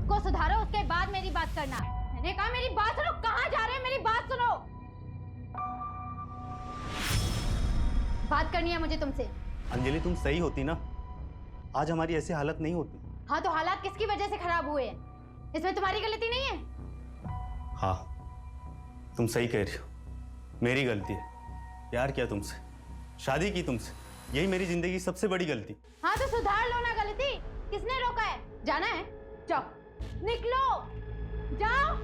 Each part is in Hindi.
खुद को सुधारो, उसके बाद मेरी बात करना। मैंने कहा मेरी बात सुनो। कहाँ जा रहे हैं? मेरी बात सुनो। बात करनी है मुझे तुमसे। अंजलि तुम सही होती ना, आज हमारी ऐसी हालत नहीं होती। हाँ तो हालात किसकी वजह से खराब हुए हैं? इसमें तुम्हारी गलती नहीं है। हाँ तुम सही कह रही हो, मेरी गलती है। प्यार किया तुमसे, शादी की तुमसे, यही मेरी जिंदगी की सबसे बड़ी गलती। हाँ तो सुधार लो ना गलती। किसने रोका है? जाना है जाओ, निकलो, जाओ।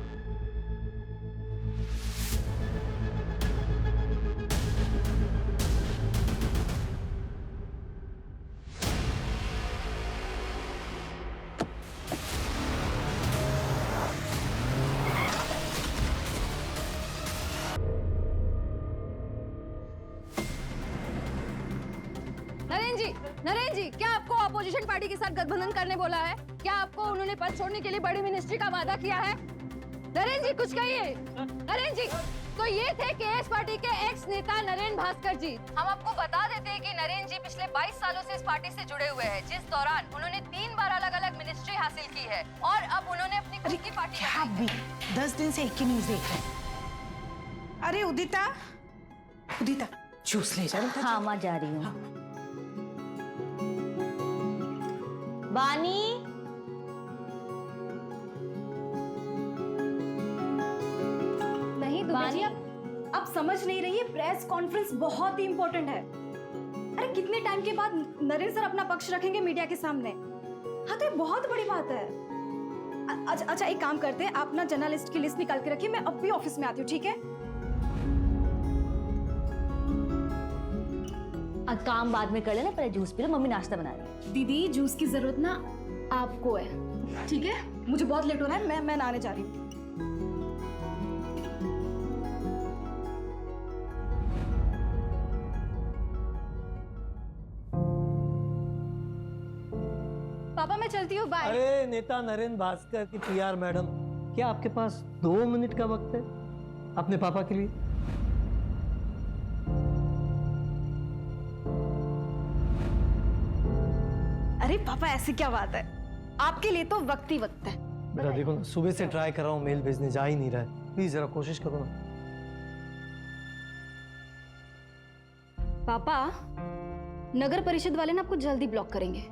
नरेन जी, क्या आपको अपोजिशन पार्टी के साथ गठबंधन करने बोला है? क्या आपको उन्होंने पद छोड़ने के लिए बड़ी मिनिस्ट्री का वादा किया है? नरेन जी कुछ कहिए। नरेन जी, तो ये थे केएस पार्टी के एक्स नेता नरेन भास्कर जी। हम आपको बता देते हैं कि नरेन जी पिछले 22 सालों से इस पार्टी से जुड़े हुए हैं, जिस दौरान उन्होंने 3 बार अलग-अलग मिनिस्ट्री हासिल की है और अब उन्होंने अपनी खुद की पार्टी क्या भी 10 दिन से एक ही न्यूज देख रहे। अरे उदिता, उदिता जूस ले जा। हाँ माँ जा रही हूँ। हाँ। बानी, नहीं दुबे जी, आप समझ नहीं रही है, प्रेस कॉन्फ्रेंस बहुत ही इंपॉर्टेंट है। अरे कितने टाइम के बाद नरेन सर अपना पक्ष रखेंगे मीडिया के सामने। हाँ तो ये बहुत बड़ी बात है। अच्छा एक काम करते हैं, आप ना जर्नलिस्ट की लिस्ट निकाल के रखिए, मैं अब भी ऑफिस में आती हूँ, ठीक है? काम बाद में कर लेना, पहले जूस पी लो, मम्मी नाश्ता बना रही है। दीदी जूस की जरूरत ना आपको है, ठीक है? मुझे बहुत लेट हो रहा है, मैं नहाने जा रही हूँ। पापा मैं चलती हूँ, बाय। अरे नेता नरेन भास्कर की पीआर मैडम, क्या आपके पास 2 मिनट का वक्त है अपने पापा के लिए? अरे पापा ऐसी क्या बात है, आपके लिए तो वक्त ही वक्त है। बेटा देखो ना, सुबह से ट्राई कर रहा हूँ, मेल भेजने जा ही नहीं रहा है, प्लीज जरा कोशिश करो ना। पापा नगर परिषद वाले ना आपको जल्दी ब्लॉक करेंगे।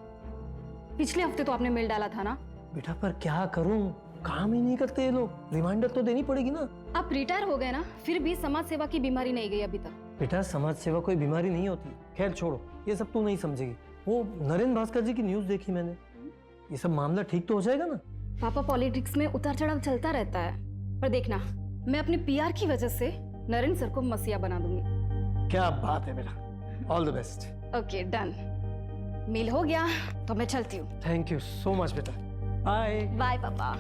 पिछले हफ्ते तो आपने मेल डाला था ना। बेटा पर क्या करूं, काम ही नहीं करते ये लोग, रिमाइंडर तो देनी पड़ेगी ना। आप रिटायर हो गए ना, फिर भी समाज सेवा की बीमारी नहीं गई अभी तक। बेटा समाज सेवा कोई बीमारी नहीं होती, खैर छोड़ो, ये सब तू नहीं समझेगी। वो नरेन भास्कर जी की न्यूज देखी मैंने, ये सब मामला ठीक तो हो जाएगा ना? पापा पॉलिटिक्स में उतार चढ़ाव चलता रहता है, पर देखना मैं अपने पीआर की वजह से नरेन सर को मसीहा बना दूंगी। क्या बात है बेटा, all the best. Okay done, mail हो गया तो मैं चलती हूँ। थैंक यू सो मच बेटा, बाय। बाय पापा।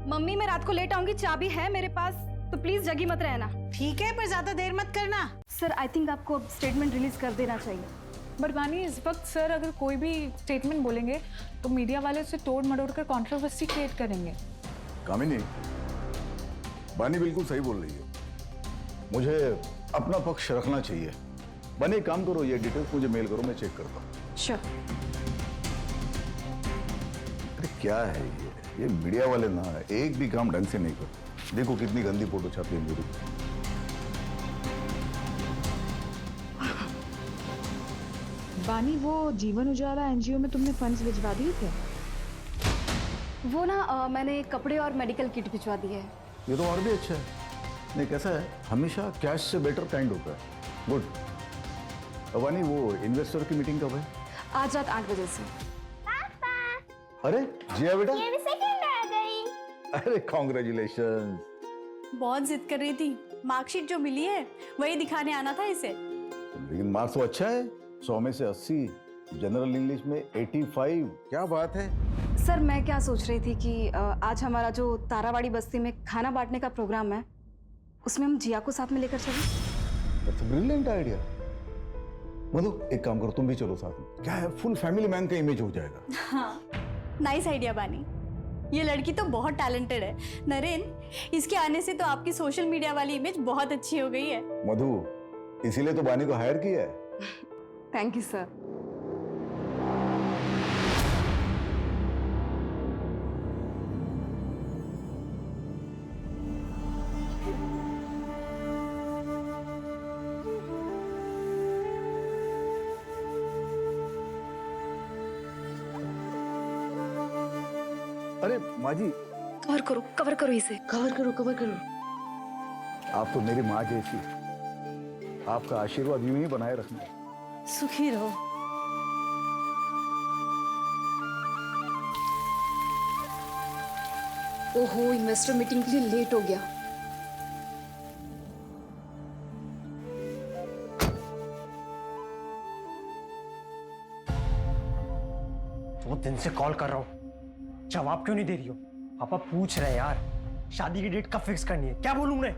मम्मी मैं रात को लेट आऊंगी, चाबी है मेरे पास, तो प्लीज जगी मत रहना। ठीक है पर ज्यादा देर मत करना। सर आई थिंक आपको स्टेटमेंट रिलीज कर देना चाहिए। बट बानी इस वक्त सर अगर कोई भी स्टेटमेंट बोलेंगे तो मीडिया वाले उसे तोड़ मरोड़ कर कंट्रोवर्सी क्रिएट करेंगे। कामिनी, बानी बिल्कुल सही बोल रही है, मुझे अपना पक्ष रखना चाहिए। बानी एक काम करो, ये डिटेल्स मुझे मेल करो, मैं चेक करता हूँ। श्योर। अरे क्या है ये मीडिया वाले ना एक भी काम ढंग से नहीं करते। देखो कितनी गंदी फोटो छापी है मेरी। बानी वो जीवन उजाला एनजीओ में तुमने फंड्स भिजवा दिए थे? वो ना मैंने कपड़े और मेडिकल किट भिजवा दी है। ये तो और भी अच्छा है। नहीं कैसा है, हमेशा कैश से बेटर काइंड होता है। गुड। वानी वो इन्वेस्टर की मीटिंग कब है? आज रात 8 बजे से। अरे जिया बेटा, ये भी सेकंड आ गई। अरे कॉन्ग्रेचुलेशन। बहुत जिद कर रही थी, मार्कशीट जो मिली है वही दिखाने आना था इसे। लेकिन मार्क्स तो अच्छा है, 100 में से 80, जनरल इंग्लिश में 85। क्या बात है। सर मैं क्या सोच रही थी कि आज हमारा जो तारावाड़ी बस्ती में खाना बांटने का प्रोग्राम है, उसमें हम जिया को साथ में लेकर चलें। That's a brilliant idea. Madhu एक काम करो, तुम भी चलो साथ में। क्या है, फुल फैमिली मैन का इमेज हो जाएगा। हाँ नाइस आइडिया बानी, ये लड़की तो बहुत टैलेंटेड है। नरेन, इसके आने से तो आपकी सोशल मीडिया वाली इमेज बहुत अच्छी हो गई है। मधु इसीलिए तो बानी को हायर किया है। Thank you sir. अरे माँ जी, कवर करो इसे। कवर करो कवर करो। आप तो मेरी माँ जैसी, आपका आशीर्वाद यूं ही बनाए रखना। सुखी रहो। ओहो, इन्वेस्टर मीटिंग के लिए लेट हो गया। दो दिन से कॉल कर रहा हूँ, जवाब क्यों नहीं दे रही हो? पापा पूछ रहे हैं यार, शादी की डेट कब फिक्स करनी है? क्या बोलूं मैं?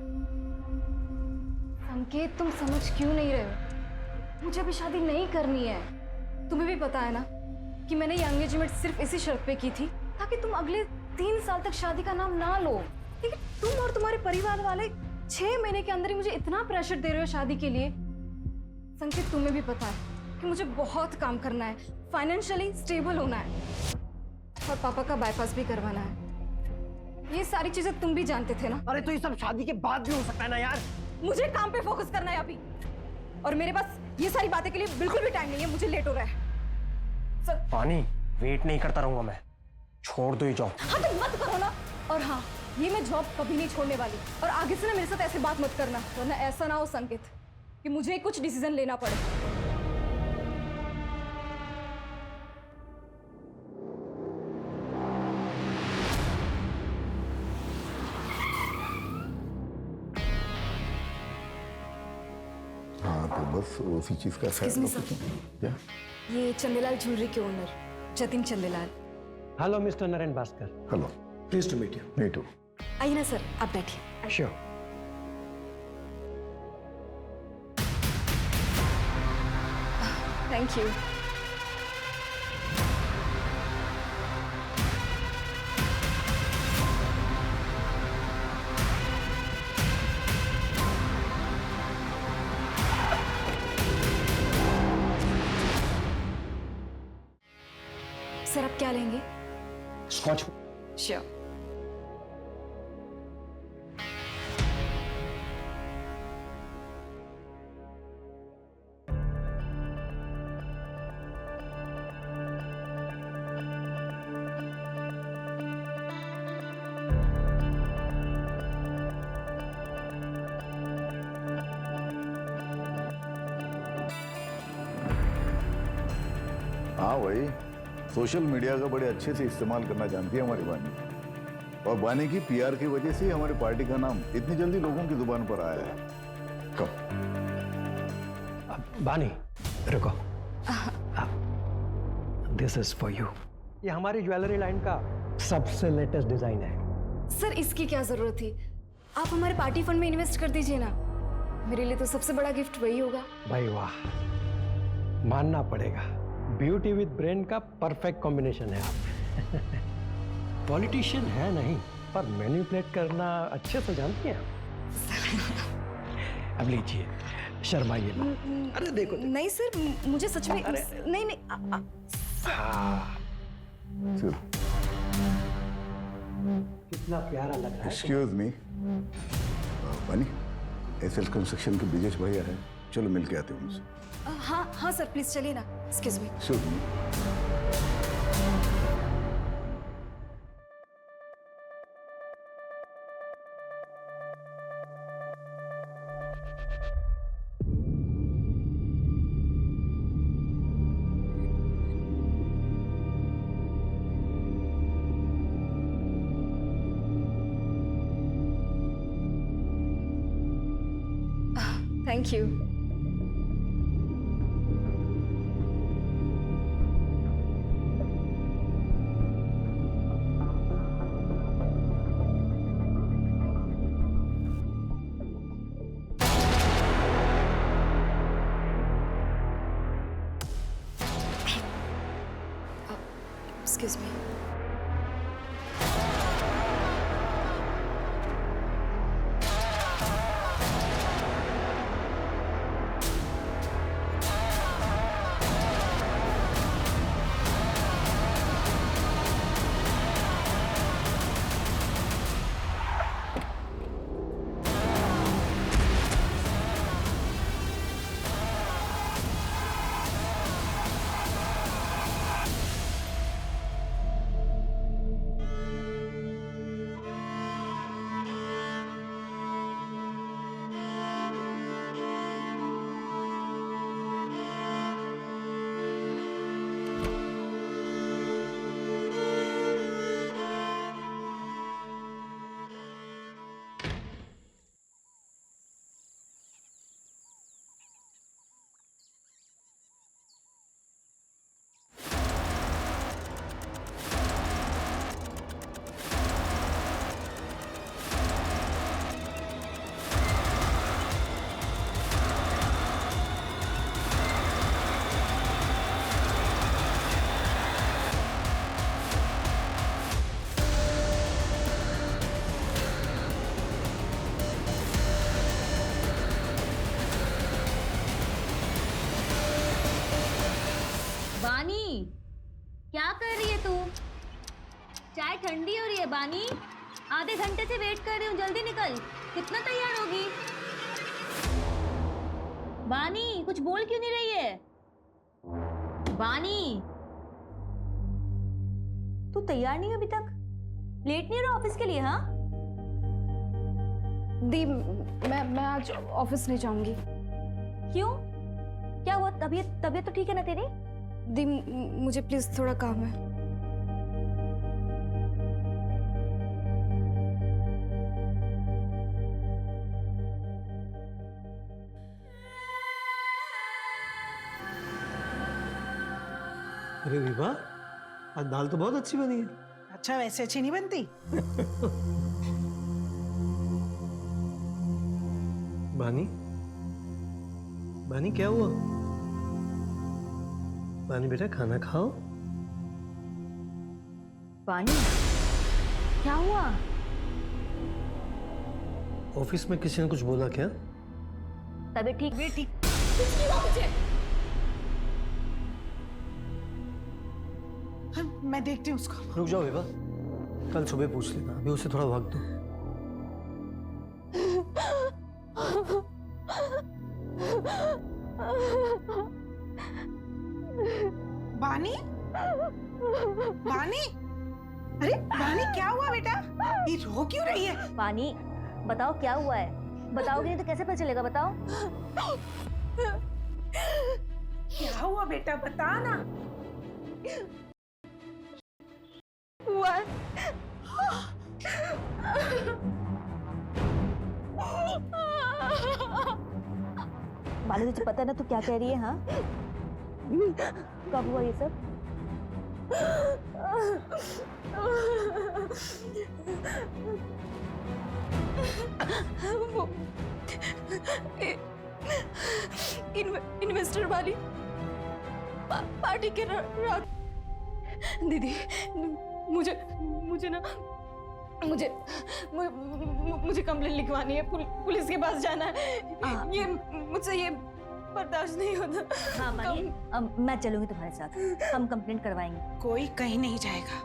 संकेत, तुम समझ क्यों नहीं रहे हो? मुझे अभी शादी नहीं करनी है। तुम्हें भी पता है ना कि मैंने ये एंगेजमेंट सिर्फ इसी शर्त पे की थी ताकि तुम अगले 3 साल तक शादी का नाम ना लो। लेकिन तुम और तुम्हारे परिवार वाले 6 महीने के अंदर ही मुझे इतना प्रेशर दे रहे हो शादी के लिए। संकेत, तुम्हें भी पता है कि मुझे बहुत काम करना है, फाइनेंशियली स्टेबल होना है और पापा का बाईपास भी करवाना है। ये सारी चीजें तुम भी जानते थे ना। अरे तो ये सब शादी के बाद भी हो सकता है ना यार। मुझे काम पे फोकस करना है अभी, और मेरे पास ये सारी बातें के लिए बिल्कुल भी टाइम नहीं है। मुझे लेट हो रहा है। सर, पानी, वेट नहीं करता रहूंगा मैं, छोड़ दो ये जॉब। हाँ तो मत करो ना। और हाँ, ये मैं जॉब कभी नहीं छोड़ने वाली, और आगे से ना मेरे साथ ऐसे बात मत करना, वरना ऐसा ना हो संकेत कि मुझे कुछ डिसीजन लेना पड़े। हाँ, तो बस उसी चीज का Excuse me, sir. क्या? ये चंदेलाल ज्वेलरी के owner Jatin Chandelal. Hello mister Naren Bhaskar. Hello, please to meet you. Me too. आइए ना सर, आप बैठिए। श्योर। Thank you. सर, आप क्या लेंगे? स्कॉच। श्योर। हाँ भाई, सोशल मीडिया का बड़े अच्छे से इस्तेमाल करना जानती है हमारी बानी, और बानी की पीआर की वजह से हमारी पार्टी का नाम इतनी जल्दी लोगों की जुबान पर आया है। कब? बानी, रुको। This is for you. ये हमारी ज्वेलरी लाइन का सबसे लेटेस्ट डिजाइन है। सर, इसकी क्या जरूरत थी? आप हमारे पार्टी फंड में इन्वेस्ट कर दीजिए ना। मेरे लिए तो सबसे बड़ा गिफ्ट वही होगा। भाई वाह, मानना पड़ेगा, ब्यूटी विद ब्रेन का परफेक्ट कॉम्बिनेशन है आप। पॉलिटिशियन है नहीं, पर मैनिपुलेट करना अच्छे से जानती हैं आप। अब लीजिए, शर्माइए ना। अरे देखो, देखो। नहीं सर, मुझे सच में नहीं नहीं हाँ, चल, कितना प्यारा लग रहा है। एक्सक्यूज मी, बानी, एसएल कंस्ट्रक्शन के ब्रिजेश भैया है, चलो मिल के आते हैं उनसे। हाँ हाँ सर, प्लीज चलिए ना। Excuse me. Sure. Thank you. Excuse me. क्या कर रही है तू? चाय ठंडी हो रही है बानी। आधे घंटे से वेट कर रही हूँ, जल्दी निकल। कितना तैयार होगी? बानी कुछ बोल क्यों नहीं रही है? बानी तू तैयार नहीं है अभी तक? लेट नहीं हो रहा ऑफिस के लिए? हाँ दी, मैं आज ऑफिस नहीं जाऊंगी। क्यों? क्या हुआ? तबीयत तो ठीक है ना तेरी? दी, मुझे प्लीज थोड़ा काम है। अरे विभा, आज दाल तो बहुत अच्छी बनी है। अच्छा, वैसे अच्छी नहीं बनती? बानी, बानी क्या हुआ? बानी बेटा खाना खाओ। बानी क्या हुआ? ऑफिस में किसी ने कुछ बोला क्या? तबीयत ठीक? मैं देखती हूँ उसको। रुक जाओ विभा, कल सुबह पूछ लेना, अभी उसे थोड़ा वक्त दो। बानी, बानी, अरे बानी क्या हुआ बेटा? ये रो क्यों रही है? बानी बताओ क्या हुआ है? बताओगे नहीं तो कैसे पता चलेगा? बताओ। क्या हुआ बेटा, बता ना। बानी तुझे पता है ना तू क्या कह रही है? हाँ कब हुआ ये सब? इन्वेस्टर वाली पार्टी के रात दीदी, मुझे कंप्लेंट लिखवानी है, पुलिस के पास जाना है। ये मुझसे ये बर्दाश्त नहीं होता। हाँ बानी, मैं चलूंगी तुम्हारे साथ, हम कंप्लेंट करवाएंगे। कोई कहीं नहीं जाएगा।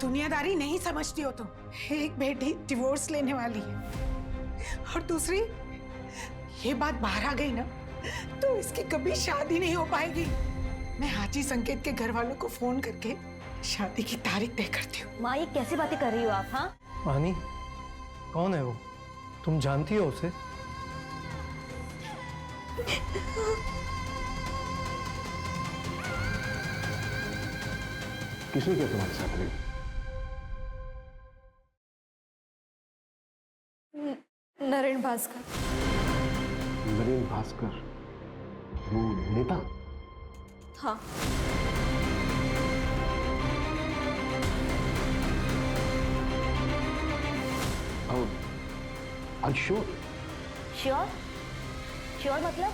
दुनियादारी नहीं समझती हो तुम। एक बेटी डिवोर्स लेने वाली है और दूसरी, ये बात बाहर आ गई ना तो इसकी कभी शादी नहीं हो पाएगी। मैं हाजी संकेत के घर वालों को फोन करके शादी की तारीख तय करती हूँ। माँ ये कैसी बातें कर रही हो आप? हाँ बानी कौन है वो? तुम जानती हो उसे? किसने किया तुम्हारे साथ रेप? नरेन भास्कर। नरेन भास्कर, वो नेता? हाँ श्योर? श्योर? श्योर मतलब?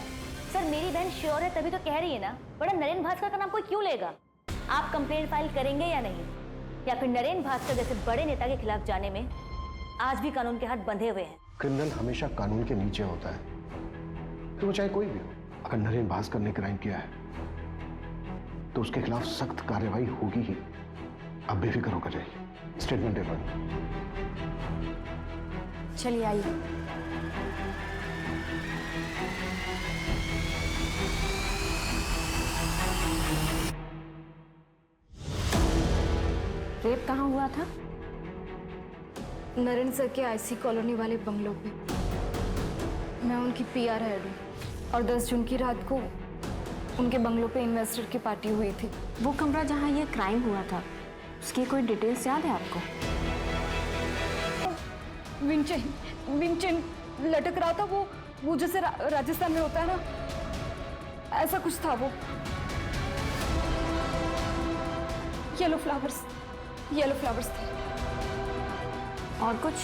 सर मेरी बहन श्योर है तभी तो कह रही है ना। बड़ा नरेन भास्कर का नाम कोई क्यों लेगा? आप कंप्लेंट फाइल करेंगे या नहीं? या फिर नरेन भास्कर जैसे बड़े नेता के खिलाफ जाने में आज भी कानून के हाथ बंधे हुए हैं? क्रिमिनल हमेशा कानून के नीचे होता है, तो वो चाहे कोई भी हो। अगर नरेन भास्कर ने क्राइम किया है तो उसके खिलाफ सख्त कार्रवाई होगी ही। अब बेफिक्र होकर जाइए। स्टेटमेंट दे दो। चलिए आइए। रेप कहाँ हुआ था? नरेन सर के आईसी कॉलोनी वाले बंगलों पे। मैं उनकी पीआर हेड हूँ और 10 जून की रात को उनके बंगलों पे इन्वेस्टर की पार्टी हुई थी। वो कमरा जहाँ ये क्राइम हुआ था, उसकी कोई डिटेल्स याद है आपको? विंचेन लटक रहा था, वो जैसे राजस्थान में होता है ना, ऐसा कुछ था वो। येलो फ्लावर्स थे। और कुछ?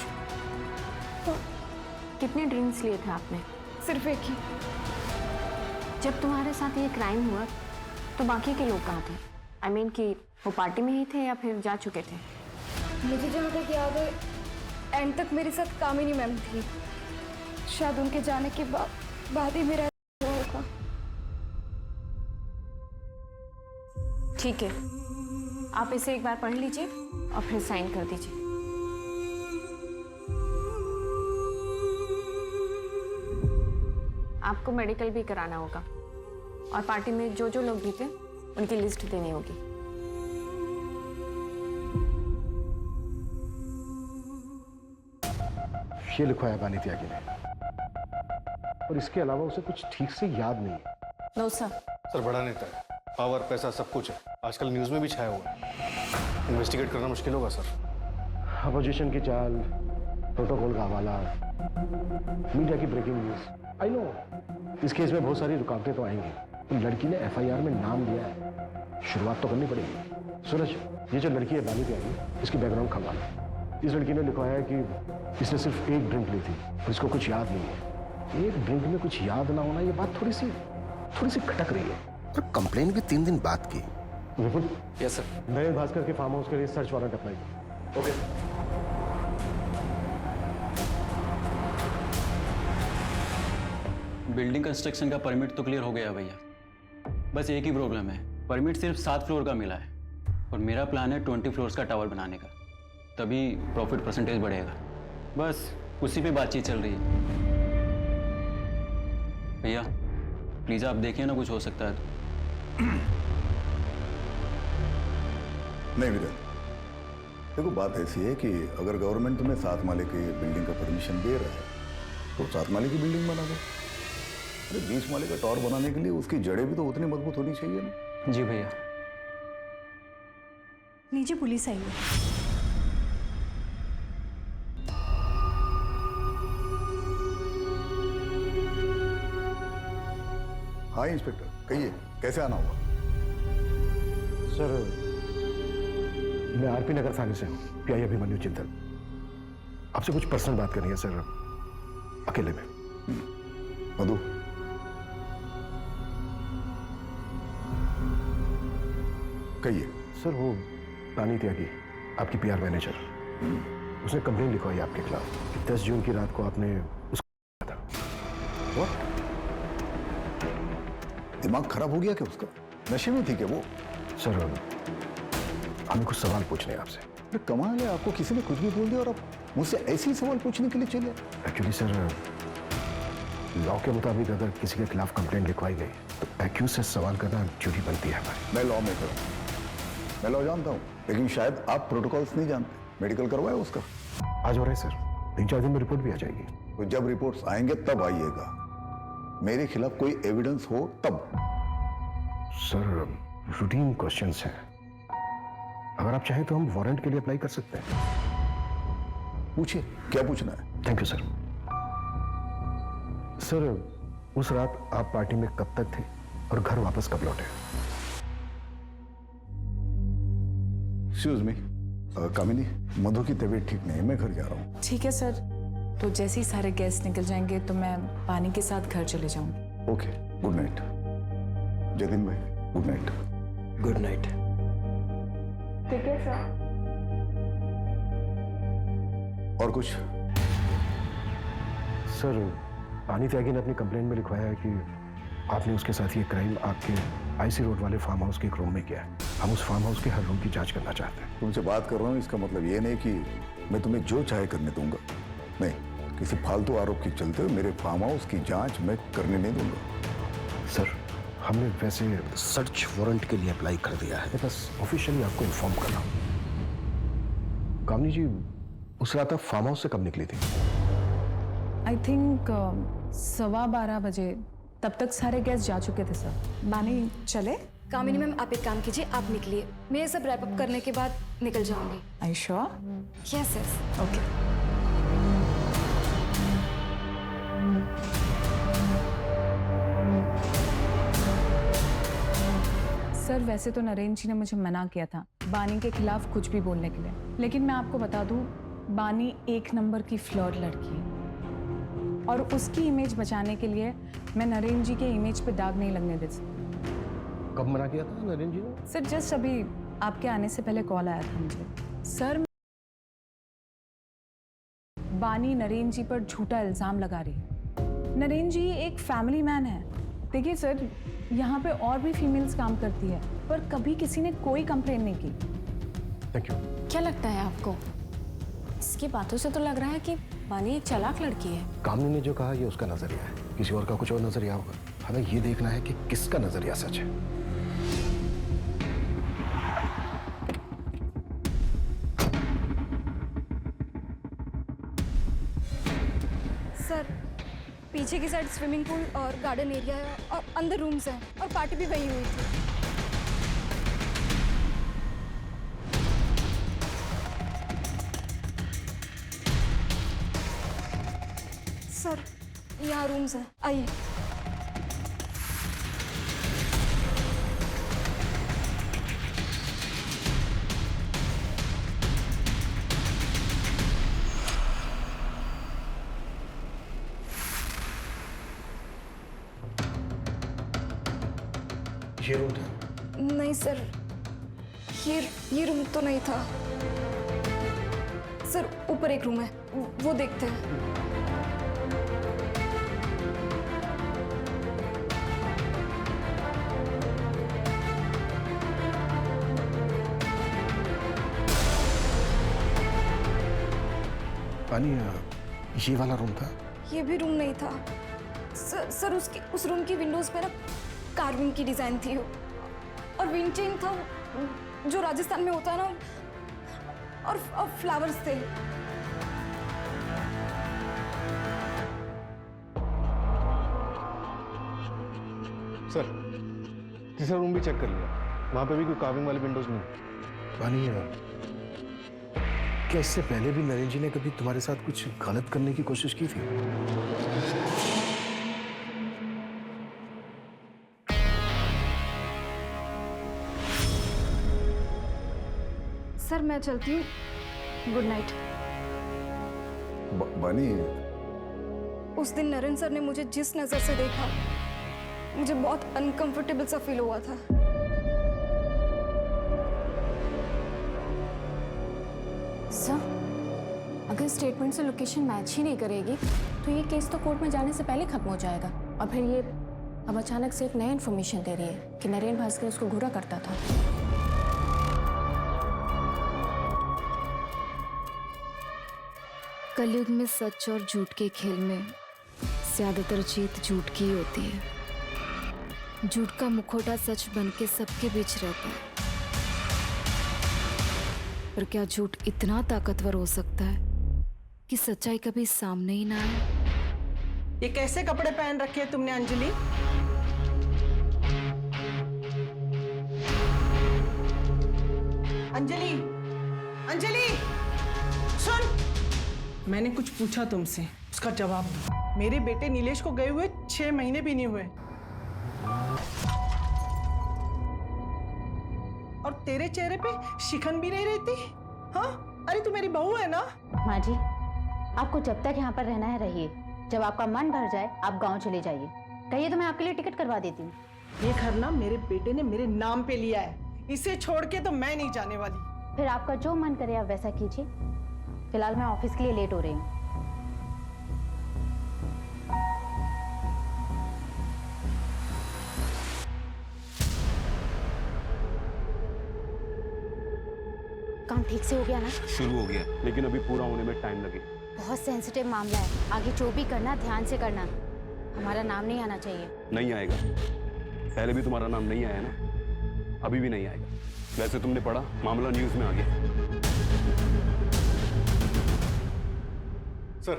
कितने ड्रिंक्स लिए थे आपने? सिर्फ एक ही। जब तुम्हारे साथ ये क्राइम हुआ तो बाकी के लोग कहाँ थे? आई मीन कि वो पार्टी में ही थे या फिर जा चुके थे? मुझे जहाँ तक याद है एंड तक मेरे साथ कामिनी मैम थी। शायद उनके जाने के बाद ही मेरा हुआ होगा। ठीक है, आप इसे एक बार पढ़ लीजिए और फिर साइन कर दीजिए। आपको मेडिकल भी कराना होगा और पार्टी में जो जो लोग भी थे उनकी लिस्ट देनी होगी। ये लिखवाया बानी त्यागी ने, और इसके अलावा उसे कुछ ठीक से याद नहीं है। No sir. सर बड़ा नेता है, पावर पैसा सब कुछ है, आजकल न्यूज में भी छाया हुआ है, इन्वेस्टिगेट करना मुश्किल होगा सर। अपोजिशन की चाल, प्रोटोकॉल का हवाला, मीडिया की ब्रेकिंग न्यूज, आई नो इस केस में बहुत सारी रुकावटें तो आएंगी, तो लड़की ने एफआईआर में नाम दिया है, शुरुआत तो करनी पड़ेगी। सूरज, ये जो लड़की है बानी त्यागी, इसकी बैकग्राउंड खंगाल। इस लड़की ने लिखवाया है कि इसने सिर्फ एक ड्रिंक ली थी और इसको कुछ याद नहीं है। एक ड्रिंक में कुछ याद ना होना, ये बात थोड़ी सी खटक रही है। तो कंप्लेन भी 3 दिन बाद की। विपुल, यस सर। नरेंद्र भास्कर के फार्म हाउस के लिए सर्च वारंट अप्लाई करो। ओके। बिल्डिंग कंस्ट्रक्शन का परमिट तो क्लियर हो गया भैया, बस एक ही प्रॉब्लम है, परमिट सिर्फ 7 फ्लोर का मिला है और मेरा प्लान है 20 फ्लोर्स का टावर बनाने का, तभी प्रॉफिट परसेंटेज बढ़ेगा। बस उसी पे बातचीत चल रही है। भैया प्लीज आप देखिए ना, कुछ हो सकता है तो। नहीं वीरेंद्र, देखो बात ऐसी है कि अगर गवर्नमेंट तुम्हें 7 माले की बिल्डिंग का परमिशन दे रहा है तो 7 माले की बिल्डिंग बना दो। अरे 20 माले का टावर बनाने के लिए उसकी जड़ें भी तो उतनी मजबूत होनी चाहिए ना। जी भैया। नीचे पुलिस आई है। हाँ इंस्पेक्टर, कहिए कैसे आना होगा? सर, मैं आरपी नगर थाने से हूँ, पीआई अभिमन्यु चिंतन। आपसे कुछ पर्सनल बात करनी है सर, अकेले में। मधु, कहिए। सर, वो बानी त्यागी, आपकी पीआर मैनेजर, उसने कंप्लेन लिखवाई आपके खिलाफ कि 10 जून की रात को आपने उसको था। What? दिमाग खराब हो गया क्या उसका? नशे में थी क्या वो? सर, हमें कुछ सवाल पूछने हैं आपसे। अरे कमाल है, आपको किसी ने कुछ भी बोल दिया और आप मुझसे ऐसे ही सवाल पूछने के लिए चले? एक्चुअली सर, लॉ के मुताबिक अगर किसी के खिलाफ कंप्लेंट लिखवाई गई तो एक्यूज से सवाल करना ड्यूटी बनती है हमारी। मैं लॉ मेकर हूँ, मैं लॉ जानता हूँ, लेकिन शायद आप प्रोटोकॉल्स नहीं जानते। मेडिकल करवाया उसका? आज हो रहा है सर, 3-4 दिन में रिपोर्ट भी आ जाएगी। तो जब रिपोर्ट्स आएंगे तब आइएगा, मेरे खिलाफ कोई एविडेंस हो तब। सर, रूटीन क्वेश्चंस हैं, अगर आप चाहें तो हम वारंट के लिए अप्लाई कर सकते हैं। पूछिए, क्या पूछना है? Thank you sir. सर, उस रात आप पार्टी में कब तक थे और घर वापस कब लौटे? एक्सक्यूज मी, कामिनी, मधु की तबीयत ठीक नहीं है, मैं घर जा रहा हूँ। ठीक है सर, तो जैसे ही सारे गेस्ट निकल जाएंगे तो मैं पानी के साथ घर चले जाऊंगी। Okay, good night. जतिन भाई, गुड नाइट। Good night. ठीक है सर। और कुछ? सर, बानी त्यागी ने अपनी कंप्लेंट में लिखवाया है कि आपने उसके साथ ये क्राइम आपके आईसी रोड वाले फार्म हाउस के एक रूम में किया है। हम उस फार्म हाउस के हर रूम की जांच करना चाहते हैं। तुमसे बात कर रहा हूँ, इसका मतलब ये नहीं कि मैं तुम्हें जो चाहे करने दूंगा। नहीं, किसी फालतू आरोप के चलते हुए मेरे फार्म हाउस की जांच मैं करने नहीं दूंगा। सर, हमने वैसे सर्च वारंट के लिए अप्लाई कर दिया है। मैं बस ऑफिशियली आपको इन्फॉर्म कर रहा हूँ। कामनी जी, उस रात आप फार्म हाउस से कब निकली थी? आई थिंक 12:15 बजे, तब तक सारे गेस्ट जा चुके थे सर। बानी चले? कामिनी मैम, आप एक काम कीजिए, आप निकलिए, मैं ये सब रैप अप करने के बाद निकल जाऊंगी। I sure? Yes yes. Okay. Sir, वैसे तो नरेंद्र जी ने मुझे मना किया था बानी के खिलाफ कुछ भी बोलने के लिए, लेकिन मैं आपको बता दूं, बानी 1 नंबर की फ्लर्ट लड़की है और उसकी इमेज बचाने के लिए मैं नरेंद्र जी के इमेज पे दाग नहीं लगने दे सकती। कब मना किया था नरेंद्र जी ने? सर, जस्ट अभी आपके आने से पहले कॉल आया था मुझे। सर, बानी नरेंद्र जी पर झूठा इल्जाम लगा रही है। नरेंद्र जी एक फैमिली मैन है देखिए सर, यहाँ पे और भी फीमेल्स काम करती है, पर कभी किसी ने कोई कंप्लेन नहीं की। Thank you. क्या लगता है आपको? इसकी बातों से तो लग रहा है कि बानी एक चालाक लड़की है। कामनी ने जो कहा ये उसका नजरिया है, किसी और का कुछ और नजरिया होगा। हमें ये देखना है कि किसका नजरिया सच है। सर, पीछे की साइड स्विमिंग पूल और गार्डन एरिया है और अंदर रूम्स हैं और पार्टी भी वहीं हुई थी। सर, यहाँ रूम्स हैं, आइए। ये रूम था? नहीं सर, ये रूम तो नहीं था सर। ऊपर एक रूम है, वो देखते हैं। पानी, ये वाला रूम था? ये भी रूम नहीं था सर। उस रूम की विंडोज पे ना कार्विंग की डिजाइन थी और विंटेज था जो राजस्थान में होता है ना, और फ्लावर्स थे। सर, तीसरा रूम भी चेक कर लिया, वहां पे भी कोई कार्विंग वाली विंडोज नहीं। पानी, क्या इससे पहले भी नरेन जी ने कभी तुम्हारे साथ कुछ गलत करने की कोशिश की थी? सर, मैं चलती हूँ। Good night. बानी, उस दिन नरेन सर ने मुझे जिस नजर से देखा, मुझे बहुत अनकंफर्टेबल सा फील हुआ था। सर, अगर स्टेटमेंट से लोकेशन मैच ही नहीं करेगी तो ये केस तो कोर्ट में जाने से पहले खत्म हो जाएगा। और फिर ये अब अचानक से एक नया इन्फॉर्मेशन दे रही है कि नरेन भास्कर उसको घूरा करता था। कलयुग में सच और झूठ के खेल में ज्यादातर जीत झूठ की ही होती है। झूठ का मुखौटा सच बन के सबके बीच रहता है, पर क्या झूठ इतना ताकतवर हो सकता है कि सच्चाई कभी सामने ही ना आए? ये कैसे कपड़े पहन रखे हैं तुमने अंजलि? अंजलि, अंजलि, सुन। मैंने कुछ पूछा तुमसे, उसका जवाब दो। मेरे बेटे नीलेश को गए हुए 6 महीने भी नहीं हुए, और तेरे चेहरे पे शिकन भी नहीं रहती। हाँ, अरे तू मेरी बहू है ना? माँ जी, आपको जब तक यहाँ पर रहना है रहिए, जब आपका मन भर जाए आप गांव चले जाइए। कहिए तो मैं आपके लिए टिकट करवा देती हूँ। ये घर ना मेरे बेटे ने मेरे नाम पे लिया है, इसे छोड़ के तो मैं नहीं जाने वाली। फिर आपका जो मन करे आप वैसा कीजिए। फिलहाल मैं ऑफिस के लिए लेट हो रही हूँ। काम ठीक से हो गया ना? शुरू हो गया, लेकिन अभी पूरा होने में टाइम लगेगा। बहुत सेंसिटिव मामला है, आगे जो भी करना ध्यान से करना। हमारा नाम नहीं आना चाहिए। नहीं आएगा, पहले भी तुम्हारा नाम नहीं आया ना, अभी भी नहीं आएगा। वैसे तुमने पढ़ा, मामला न्यूज में आ गया। सर,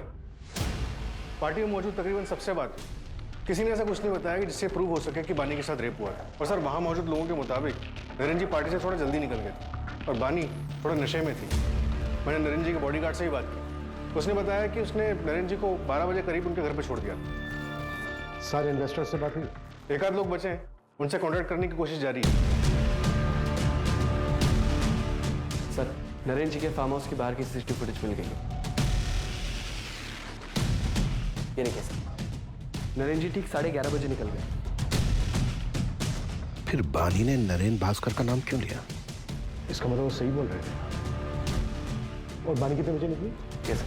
पार्टी में मौजूद तकरीबन सबसे बात हुई। किसी ने ऐसा कुछ नहीं बताया कि जिससे प्रूव हो सके कि बानी के साथ रेप हुआ है। और सर, वहाँ मौजूद लोगों के मुताबिक नरेन जी पार्टी से थोड़ा जल्दी निकल गए थे और बानी थोड़ा नशे में थी। मैंने नरेन जी के बॉडीगार्ड से ही बात की, उसने बताया कि उसने नरेन जी को 12 बजे करीब उनके घर पर छोड़ दिया। सारे इन्वेस्टर से बात हुई? एक आध लोग बचे हैं, उनसे कॉन्टैक्ट करने की कोशिश जारी है। सर, नरेन जी के फार्म हाउस के बाहर की सीसीटीवी फुटेज मिल गई है। ये नहीं कह सकता। नरेन जी ठीक 11:30 बजे निकल गए। फिर बानी ने नरेन भास्कर का नाम क्यों लिया? इसका मतलब वो सही बोल रहे थे। और बानी कितने बजे निकली? कैसे?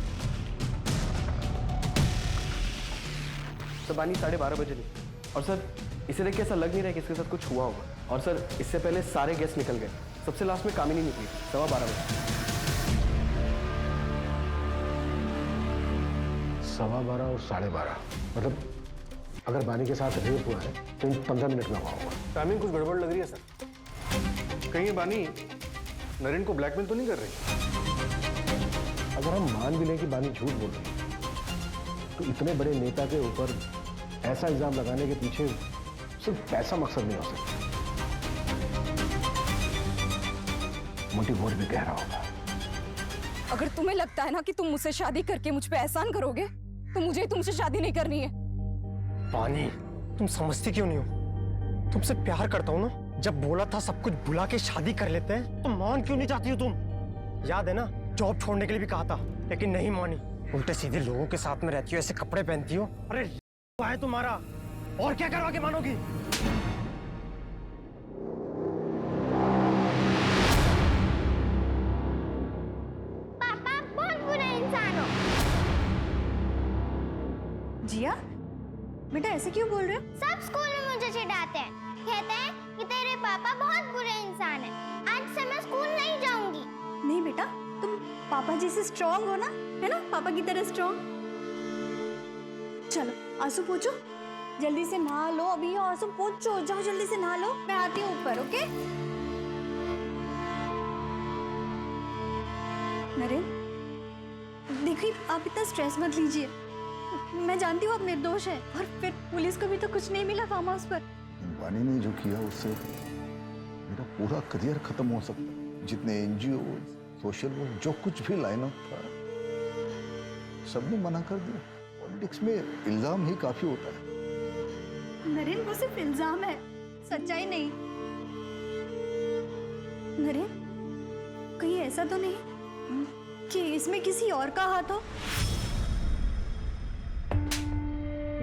तो बानी 12:30 बजे निकली। और सर, इसे देख के ऐसा लग नहीं रहा है कि इसके साथ कुछ हुआ होगा। और सर इससे पहले सारे गेस्ट निकल गए, सबसे लास्ट में कामिनी निकली 12:15 बजे। 12:15 और 12:30 मतलब अगर बानी के साथ रेप हुआ है तो इन 15 मिनट में हुआ होगा। टाइमिंग कुछ गड़बड़ लग रही है सर। कहीं ये बानी नरेन को ब्लैकमेल तो नहीं कर रही? अगर हम मान भी लें कि बानी झूठ बोल रही है तो इतने बड़े नेता के ऊपर ऐसा इल्जाम लगाने के पीछे सिर्फ पैसा मकसद नहीं हो सकता, मोटिव और भी गहरा होगा। अगर तुम्हें लगता है ना कि तुम मुझसे शादी करके मुझ पे एहसान करोगे तो मुझे तुमसे शादी नहीं करनी है। पानी, तुम समझती क्यों नहीं हो? तुमसे प्यार करता हूँ ना। जब बोला था सब कुछ भुला के शादी कर लेते हैं तो मान क्यों नहीं जाती हो तुम? याद है ना, जॉब छोड़ने के लिए भी कहा था लेकिन नहीं मानी। उल्टे सीधे लोगों के साथ में रहती हो, ऐसे कपड़े पहनती हो। अरे है तुम्हारा, और क्या करवा के मानोगी? पापा बहुत बुरा इंसान हो। जिया बेटा ऐसे क्यों बोल रहे हो? सब स्कूल में मुझे चिढ़ाते हैं, कहते हैं कि तेरे पापा बहुत बुरे इंसान हैं। आज से मैं स्कूल नहीं जाऊंगी। नहीं बेटा, तुम पापा जी से स्ट्रांग हो ना, है ना, पापा की तरह स्ट्रांग। चलो आंसू पोंछो, जल्दी से नहा लो। अभी आंसू पोंछो, जाओ जल्दी से नहा लो, मैं आती हूँ ऊपर। ओके नरेन, देखिए आप इतना स्ट्रेस मत लीजिए। मैं जानती हूँ आप निर्दोष है, और फिर पुलिस को भी तो कुछ नहीं मिला फार्म हाउस पर। बानी ने जो किया उससे मेरा पूरा करियर खत्म हो सकता है। जितने एनजीओ, सोशल वर्क, जो कुछ भी लाइन अप था सबने मना कर दिया। पॉलिटिक्स में इल्जाम ही काफी होता है। नरेन वो सिर्फ इल्जाम है, सच्चाई नहीं। नरेन कहीं ऐसा तो नहीं कि इसमें किसी और का हाथ हो?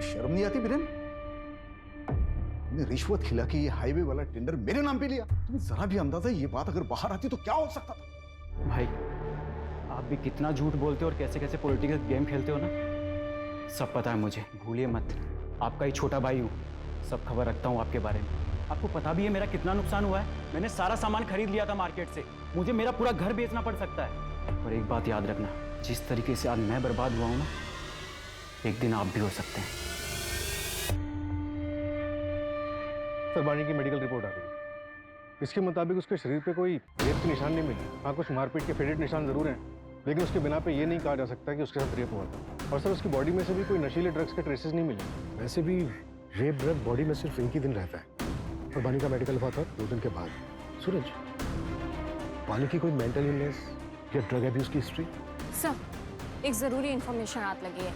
शर्म नहीं आती बिरेन? रिश्वत खिला के ये हाईवे वाला टेंडर मेरे नाम पे लिया। तुम्हें जरा भी अंदाजा ये बात अगर बाहर आती तो क्या हो सकता था? भाई आप भी कितना झूठ बोलते हो और कैसे कैसे पॉलिटिकल गेम खेलते हो ना, सब पता है मुझे। भूलिए मत, आपका ही छोटा भाई हूँ, सब खबर रखता हूँ आपके बारे में। आपको पता भी है मेरा कितना नुकसान हुआ है। मैंने सारा सामान खरीद लिया था मार्केट से, मुझे मेरा पूरा घर बेचना पड़ सकता है। और एक बात याद रखना, जिस तरीके से आज मैं बर्बाद हुआ हूँ ना, एक दिन आप भी हो सकते हैं। सर बानी की मेडिकल रिपोर्ट आ गई। इसके मुताबिक उसके शरीर पे कोई रेप के निशान नहीं मिले। हाँ कुछ मारपीट के फेडेड निशान जरूर हैं, लेकिन उसके बिना पे ये नहीं कहा जा सकता कि उसके साथ रेप हुआ था। और सर उसकी बॉडी में से भी कोई नशीले ड्रग्स के ट्रेसेस नहीं मिले। वैसे भी रेप ड्रग बॉडी में सिर्फ एक ही दिन रहता है, और बानी का मेडिकल हुआ था 2 दिन के बाद। सूरज, बानी की कोई मेंटल इलनेस या ड्रग एब्यूज की हिस्ट्री? सर, एक ज़रूरी इन्फॉर्मेशन हाथ लगी है।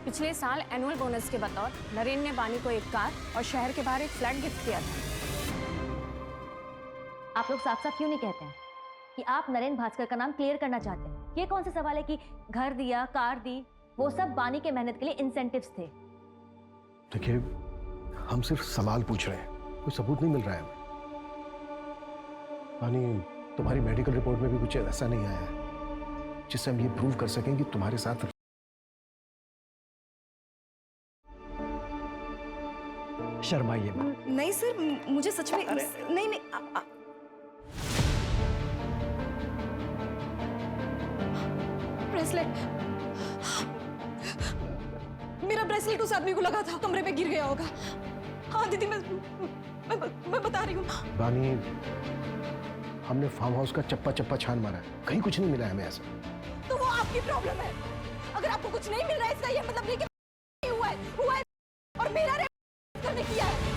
पिछले साल एनुअल बोनस के बतौर नरेन ने बानी को एक कार और शहर के बाहर एक फ्लैट गिफ्ट किया था। आप लोग साफ साफ क्यों नहीं कहते हैं कि आप नरेन भास्कर का नाम क्लियर करना चाहते हैं? ये कौन सा सवाल है कि घर दिया, कार दी, वो सब बानी के मेहनत के लिए इंसेंटिव्स थे। देखिए, हम सिर्फ सवाल पूछ रहे हैं, कोई सबूत नहीं मिल रहा है हमें। बानी, तुम्हारी मेडिकल रिपोर्ट में भी कुछ ऐसा नहीं आया है जिससे हम ये प्रूव कर सकें कि तुम्हारे साथ। शर्माइए मत। नहीं सर, मुझे सच में नहीं नहीं ब्रेसलेट, मेरा ब्रेसलेट उस आदमी को लगा था, कमरे में गिर गया होगा। हाँ दीदी, मैं बता रही हूँ। बानी, हमने फार्म हाउस का चप्पा चप्पा छान मारा है, कहीं कुछ नहीं मिला है हमें ऐसा। तो वो आपकी प्रॉब्लम है। अगर आपको कुछ नहीं मिल रहा है इसका ये मतलब नहीं कि हुआ है और मेरा रेप करने किया है।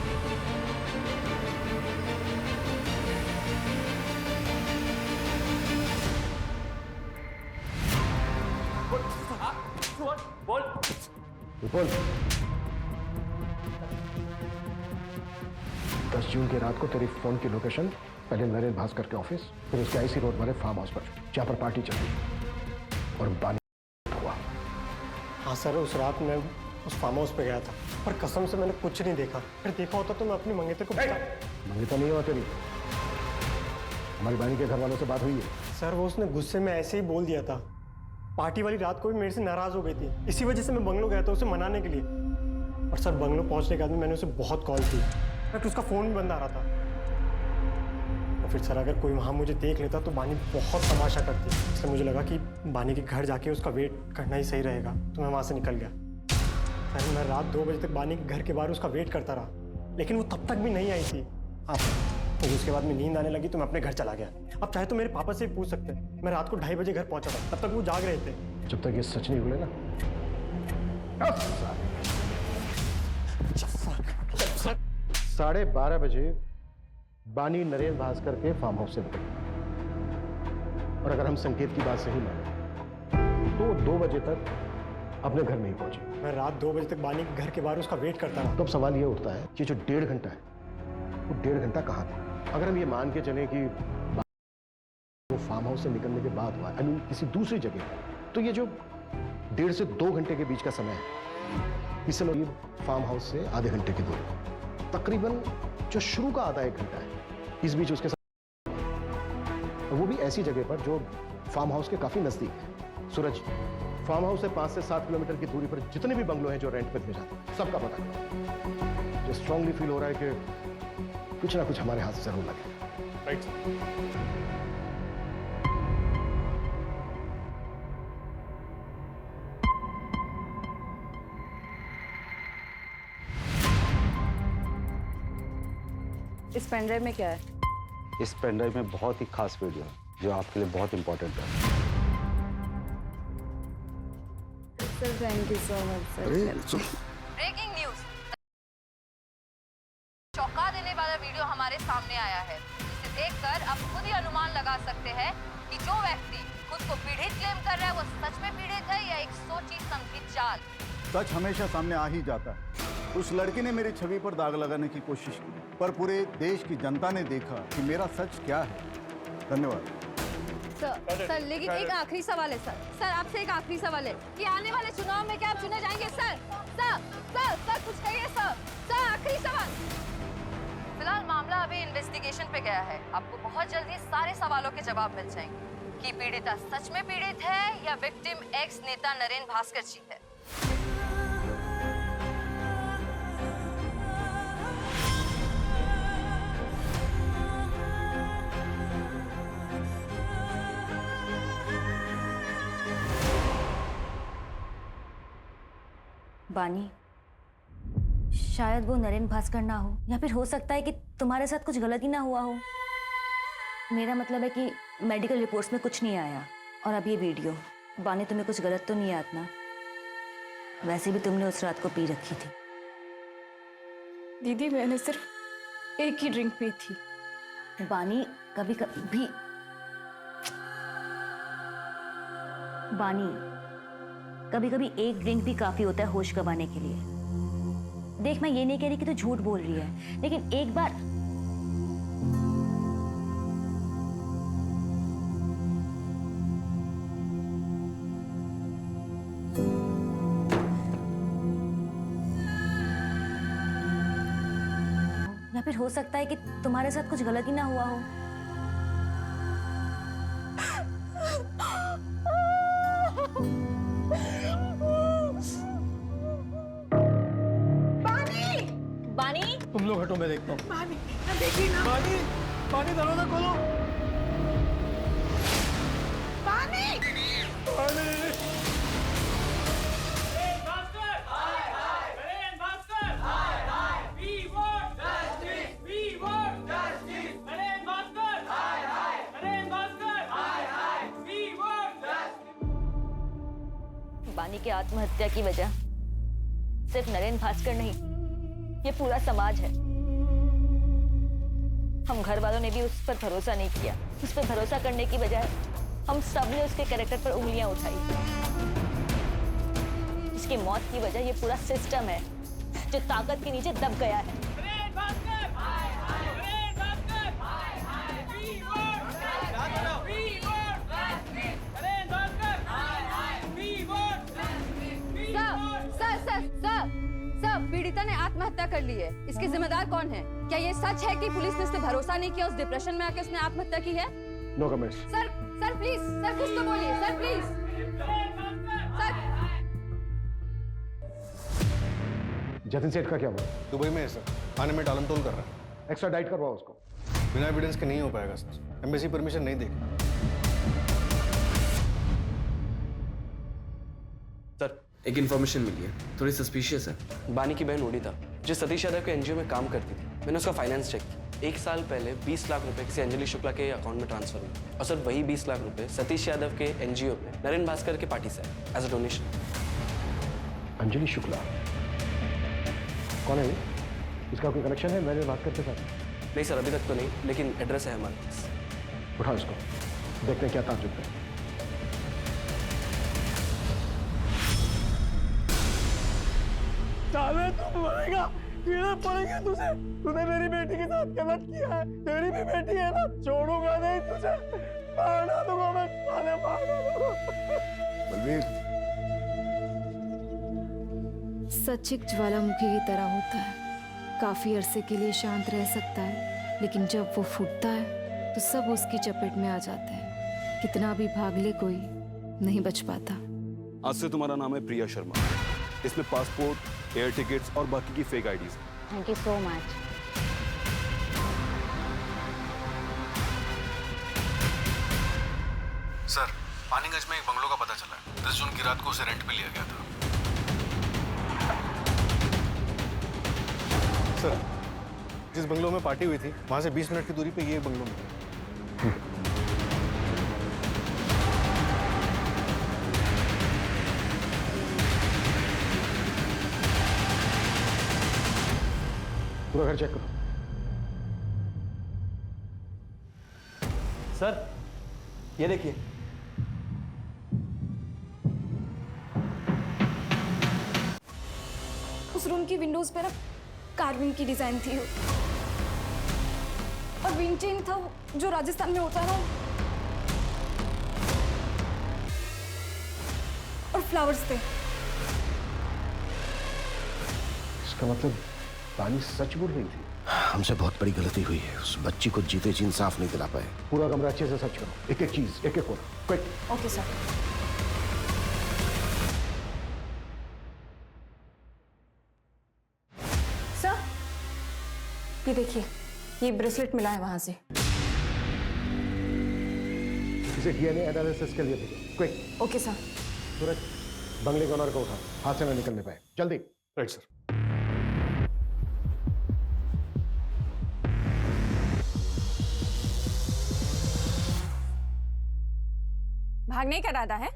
बोल। 10 जून की रात को तेरी फोन की लोकेशन पहले नरेन भास्कर के ऑफिस, फिर उसके आईसी रोड वाले फार्म हाउस पर, जहां पर पार्टी चल रही और बानी हुआ। हाँ सर, उस रात मैं उस फार्म हाउस पे गया था, पर कसम से मैंने कुछ नहीं देखा। फिर देखा होता तो मैं अपनी मंगेतर को मंगेतर नहीं हुआ तेरी, हमारी बानी के घर वालों से बात हुई है। सर वो उसने गुस्से में ऐसे ही बोल दिया था। पार्टी वाली रात को भी मेरे से नाराज हो गई थी, इसी वजह से मैं बंगलो गया था उसे मनाने के लिए। और सर बंगलो पहुंचने के बाद मैंने उसे बहुत कॉल की, बट उसका फ़ोन भी बंद आ रहा था। और फिर सर अगर कोई वहाँ मुझे देख लेता तो बानी बहुत तमाशा करती, इसलिए मुझे लगा कि बानी के घर जाके उसका वेट करना ही सही रहेगा, तो मैं वहाँ से निकल गया। सर मैं रात 2 बजे तक बानी के घर के बाहर उसका वेट करता रहा, लेकिन वो तब तक भी नहीं आई थी। अब तो उसके बाद में नींद आने लगी तो मैं अपने घर चला गया। अब चाहे तो मेरे पापा से पूछ सकते हैं, मैं रात को 2:30 बजे घर पहुंचा था, तब तक वो जाग रहे थे। जब तक ये सच नहीं बोले ना। 12:30 बजे बानी नरेन भास्कर के फार्म हाउस से निकली, और अगर हम संकेत की बात सही माने तो 2 बजे तक अपने घर नहीं पहुंची। मैं रात 2 बजे तक बानी के घर के बाहर उसका वेट करता रहा। तो अब सवाल ये उठता है कि जो 1.5 घंटा है वो 1.5 घंटा कहाँ था? अगर हम ये मान के चलें कि वो फार्म हाउस से निकलने के बाद हुआ, आई मीन किसी दूसरी जगह, तो ये जो 1.5 से 2 घंटे के बीच का समय है, इस समय ये फार्म हाउस से आधे घंटे की दूरी, तकरीबन जो शुरू का आधा 1 घंटा है, इस बीच उसके साथ, वो भी ऐसी जगह पर जो फार्म हाउस के काफी नजदीक है। सूरज, फार्म हाउस से 5 से 7 किलोमीटर की दूरी पर जितने भी बंगलो हैं जो रेंट पर दिए जाते हैं, सबका पता करो। जो स्ट्रांगली फील हो रहा है कि कुछ ना कुछ हमारे हाथ से जरूर लगे। राइट। इस पेनड्राइव में क्या है? इस पेनड्राइव में बहुत ही खास वीडियो है जो आपके लिए बहुत इंपॉर्टेंट है। Sir thank you so much sir. Breaking news, चौंका देने वाला वीडियो हमारे सामने आया है, जिसे देखकर आप खुद ही अनुमान लगा सकते हैं कि जो व्यक्ति खुद को पीड़ित क्लेम कर रहा है वो सच में पीड़ित है या एक सोची समझी चाल। सच हमेशा सामने आ ही जाता है। उस लड़की ने मेरी छवि पर दाग लगाने की कोशिश की, पर पूरे देश की जनता ने देखा कि मेरा सच क्या है। धन्यवाद। सर लेकिन एक आखिरी सवाल है सर आपसे एक आखिरी सवाल है कि आने वाले चुनाव में क्या आप चुने जाएंगे? सर कुछ कहिए सर आखिरी सवाल। फिलहाल मामला अभी इन्वेस्टिगेशन पे गया है, आपको बहुत जल्दी सारे सवालों के जवाब मिल जाएंगे कि पीड़िता सच में पीड़ित है या विक्टिम एक्स नेता नरेन भास्कर जी है। बानी, शायद वो नरेन भास्कर ना हो, या फिर हो सकता है कि तुम्हारे साथ कुछ गलती ना हुआ हो। मेरा मतलब है कि मेडिकल रिपोर्ट्स में कुछ नहीं आया। और अब ये वीडियो, बानी तुम्हें कुछ गलत तो नहीं याद ना? वैसे भी तुमने उस रात को पी रखी थी। दीदी मैंने सिर्फ एक ही ड्रिंक पी थी। बानी कभी कभी एक ड्रिंक भी काफी होता है होश गंवाने के लिए। देख, मैं ये नहीं कह रही कि तू झूठ बोल रही है, लेकिन एक बार या फिर हो सकता है कि तुम्हारे साथ कुछ गलती ना हुआ हो। तुम लोग हटो, मैं देखता हूँ। बानी, ना देखिए ना। बानी, बानी दरवाजा खोलो। बानी, बानी। बानी के आत्महत्या की वजह सिर्फ नरेन भास्कर नहीं, ये पूरा समाज है। हम घर वालों ने भी उस पर भरोसा नहीं किया। उस पर भरोसा करने की बजाय हम सब ने उसके कैरेक्टर पर उंगलियां उठाई। इसकी मौत की वजह ये पूरा सिस्टम है जो ताकत के नीचे दब गया है। सर, पीड़िता ने आत्महत्या कर ली है, इसके जिम्मेदार कौन है? क्या ये सच है कि पुलिस ने उस पर भरोसा नहीं किया, उस डिप्रेशन में आके उसने आत्महत्या की है? No comments. Sir please, sir कुछ तो बोलिए, सर प्लीज। सर जतिन सेठ का क्या हुआ? दुबई में है सर, थाने में टालमटोल कर रहा है। एक्स्ट्रा डाइट करवाओ उसको। बिना एविडेंस के नहीं हो पाएगा सर, एम्बेसी परमिशन नहीं देगी। सर एक इन्फॉर्मेशन मिली है, थोड़ी सस्पिशियस है। बानी की बहन ओडिता जो सतीश यादव के एनजीओ में काम करती थी, मैंने उसका फाइनेंस चेक किया। 1 साल पहले 20 लाख रुपए किसी अंजलि शुक्ला के अकाउंट में ट्रांसफर हुए और सर वही 20 लाख रुपए सतीश यादव के एनजीओ में नरेन भास्कर के पार्टी से as a donation. Anjali Shukla कौन है ये? इसका कोई कनेक्शन है नरेन भास्कर के साथ? नहीं सर, अभी तक तो नहीं, लेकिन एड्रेस है हमारे पास। उठाओ इसको, देखते हैं क्या ताज्जुब है। साले तुम मरेगा, कीड़े पड़ेंगे तुझे। तूने मेरी बेटी के साथ गलत किया है, तेरी भी बेटी है ना, छोड़ूंगा नहीं तुझे, मारना दूंगा मैं, साले मारना दूंगा। बलवीर, सच एक ज्वालामुखी की तरह होता है, काफी अरसे के लिए शांत रह सकता है, लेकिन जब वो फूटता है तो सब उसकी चपेट में आ जाते हैं। कितना भी भाग ले कोई नहीं बच पाता। आज से तुम्हारा नाम है प्रिया शर्मा। इसमें पासपोर्ट, एयर टिकट्स और बाकी की fake IDs. Thank you so much. Sir, Paniganj में एक बंगलो का पता चला है। 10 जून की रात को उसे रेंट पे लिया गया था। सर, जिस बंगलो में पार्टी हुई थी, वहां से 20 मिनट की दूरी पे ये बंगलो मिला। पूरा घर चेक करो। सर ये देखिए, उस रूम की विंडोज पे ना कार्विंग की डिजाइन थी और विंड चेन था जो राजस्थान में होता है ना, और फ्लावर्स थे। इसका मतलब पानी सच बोल रही थी। हमसे बहुत बड़ी गलती हुई है, उस बच्ची को जीते जी इंसाफ नहीं दिला पाए। पूरा कमरा अच्छे से सर्च करो, एक एक चीज, एक एक कोना, क्विक। Okay sir. सर ये देखिए, ये ब्रेसलेट मिला है वहां से। इसे डीएनए एनालिसिस के लिए भेजो, क्विक। Okay sir. सूरज, बंगले के ऑनर को उठा, हाथ से ना निकलने पाए, जल्दी। Right sir. भागने का इरादा है?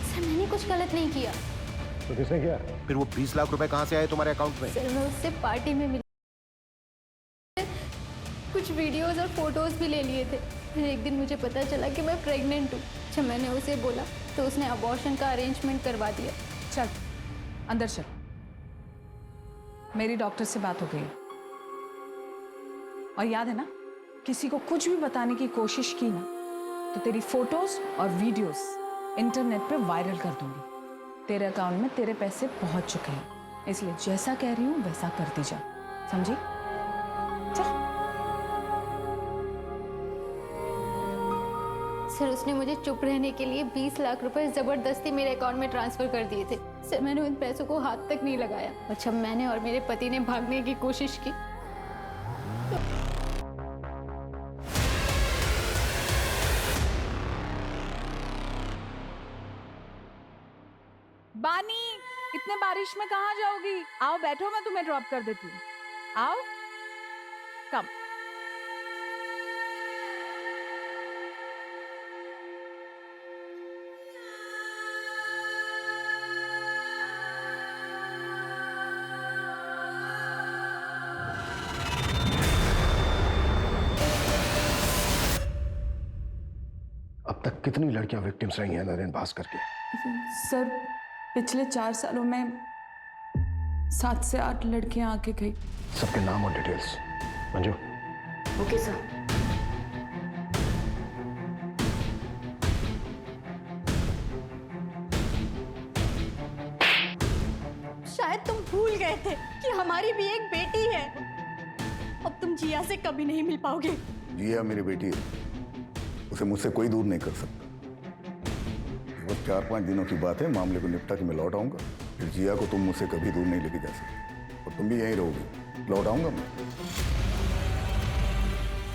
सर मैंने कुछ गलत नहीं किया। तो किसने किया? फिर वो 20 लाख रुपए कहाँ से आए तुम्हारे अकाउंट में? सर मैं उससे पार्टी में मिली, कुछ वीडियोस और फोटोज भी ले लिए थे। फिर एक दिन मुझे पता चला कि मैं प्रेग्नेंट हूँ। जब मैंने उसे बोला तो उसने अबॉर्शन का अरेंजमेंट करवा दिया। चल अंदर चल, मेरी डॉक्टर से बात हो गई और याद है ना, किसी को कुछ भी बताने की कोशिश की ना तो तेरी फोटोज और वीडियोस इंटरनेट पे वायरल कर दूंगी। तेरे अकाउंट में तेरे पैसे पहुंच चुके हैं, इसलिए जैसा कह रही हूं वैसा करती जा, समझी? चल। सर उसने मुझे चुप रहने के लिए 20 लाख रुपए जबरदस्ती मेरे अकाउंट में ट्रांसफर कर दिए थे। सर मैंने उन पैसों को हाथ तक नहीं लगाया और जब मैंने और मेरे पति ने भागने की कोशिश की बानी, इतने बारिश में कहाँ जाओगी? आओ बैठो, मैं तुम्हें ड्रॉप कर देती हूँ। आओ, कम। अब तक कितनी लड़कियां विक्टिम्स रही हैं नरेन भास्कर के? सर पिछले 4 सालों में 7 से 8 लड़कियां आके गई। सबके नाम और डिटेल्स। मंजू। Okay sir. शायद तुम भूल गए थे कि हमारी भी एक बेटी है। अब तुम जिया से कभी नहीं मिल पाओगे। जिया मेरी बेटी है, उसे मुझसे कोई दूर नहीं कर सकता। बस 4-5 दिनों की बात है, मामले को निपटा के मैं लौट आऊंगा। फिर जिया को तुम मुझसे कभी दूर नहीं लेके जा सकते और तुम भी यहीं रहोगी। लौट आऊंगा मैं।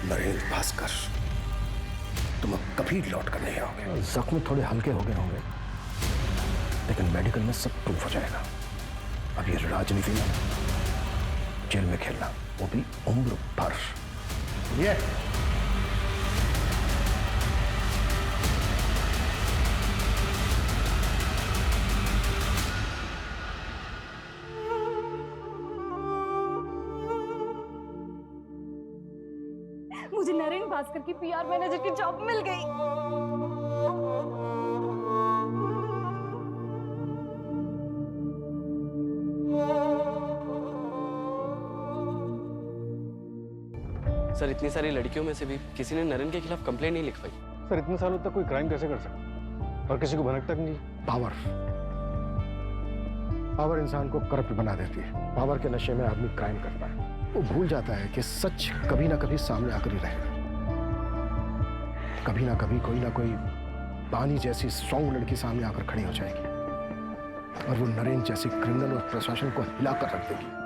नरेंद्र भास्कर, तुम अब कभी लौट कर नहीं आओगे। जख्म थोड़े हल्के हो गए होंगे, लेकिन मेडिकल में सब प्रूफ हो जाएगा। अब ये राजनीति में जेल में खेलना, वो भी उम्र भर। ये मुझे नरेंद्र भास्कर की पीआर मैनेजर की जॉब मिल गई। सर इतनी सारी लड़कियों में से भी किसी ने नरेंद्र के खिलाफ कंप्लेंट नहीं लिखवाई। सर इतने सालों तक कोई क्राइम कैसे कर सकता और किसी को भनक तक नहीं। पावर इंसान को करप्ट बना देती है। पावर के नशे में आदमी क्राइम करता है, वो भूल जाता है कि सच कभी ना कभी सामने आकर ही रहेगा। कभी ना कभी कोई ना कोई बानी जैसी स्ट्रांग लड़की सामने आकर खड़ी हो जाएगी और वो नरेंद्र जैसी क्रिमिनल और प्रशासन को हिलाकर रख देगी।